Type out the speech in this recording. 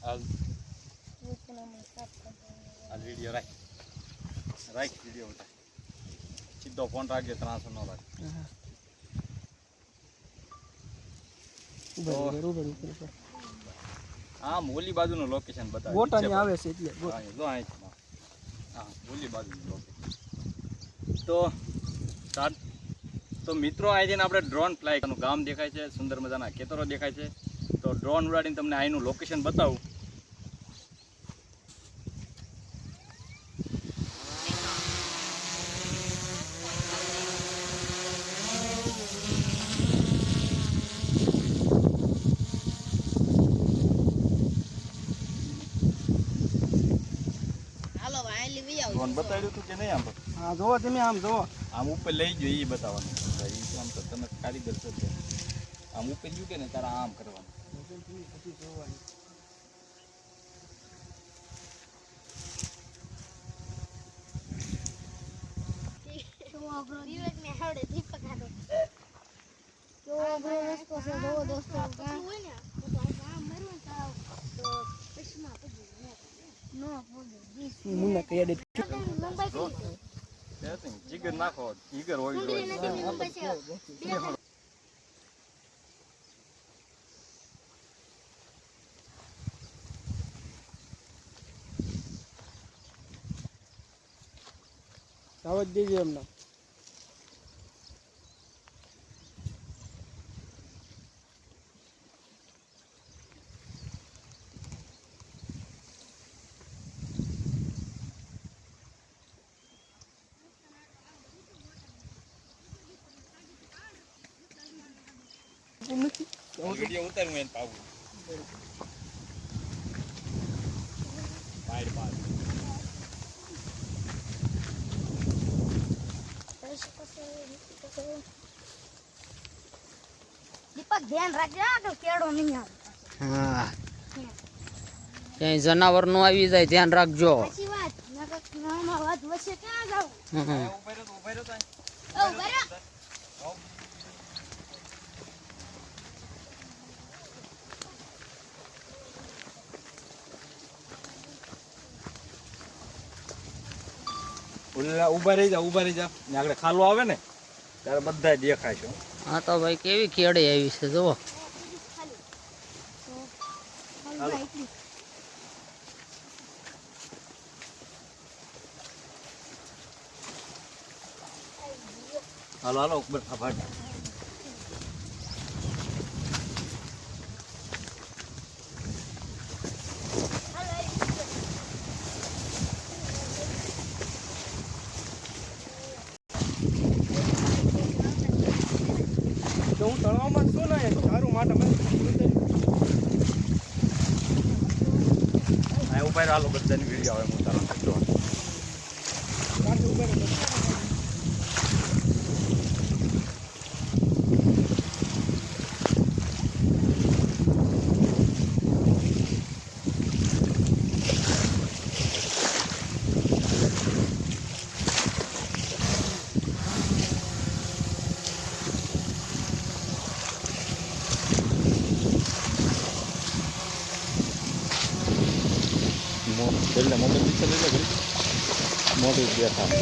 હાલ વિડીયો રાખ વિડીયો ઉતાર સીધો ફોન રાખજે ત્રાસો ન રાખ આમ ઓલી બાજુનું લોકેશન બતાવે ગોટાની આવે છે એટલે જો અહીં હા ઓલી બાજુનું લોકેશન તો મિત્રો આજે આપણે ડ્રોન ફ્લાય કરવાનું ગામ દેખાય છે, સુંદર મજાના ખેતરો દેખાય છે. તો ડ્રોન ઉડાડીને તમને અહીંનું લોકેશન બતાવું. ડ્રોન બતાવ્યું હતું કે નહીં? આમ હા જોવો તમે, આમ જોવો, આમ ઉપર લઈ ગયો એ બતાવવાનું. આમ તો તમે કારીગર છો, આમ ઉપર ગયું કે ને તારા આમ કરવાનું. જીગર નાખો, જીગર હોય સાવજ દેજો એમને. વિડીયો ઉતારું એને પાવું દીપક ધ્યાન રાખજો તો કેડો નહીં આવે. હા ક્યાંય જનાવર નો આવી જાય ધ્યાન રાખજો. સાચી વાત. નામાં વાત વચ્ચે ક્યાં જાવ? ઉભા રહ્યો. ઉભા રહી જા. આગળ ખાલો આવે ને ત્યારે બધા દેખાય છે. હા તો ભાઈ કેવી કેળે આવી છે જુઓ. હાલો ઉપર ફાફાટ. હું તળાવમાં છું ને સારું માટે ઉભા હાલો બધાની વિડીયો આવે હું તારા એટલે મોબાઈલ પિક્ચર લઈ લે મોટી દેખા.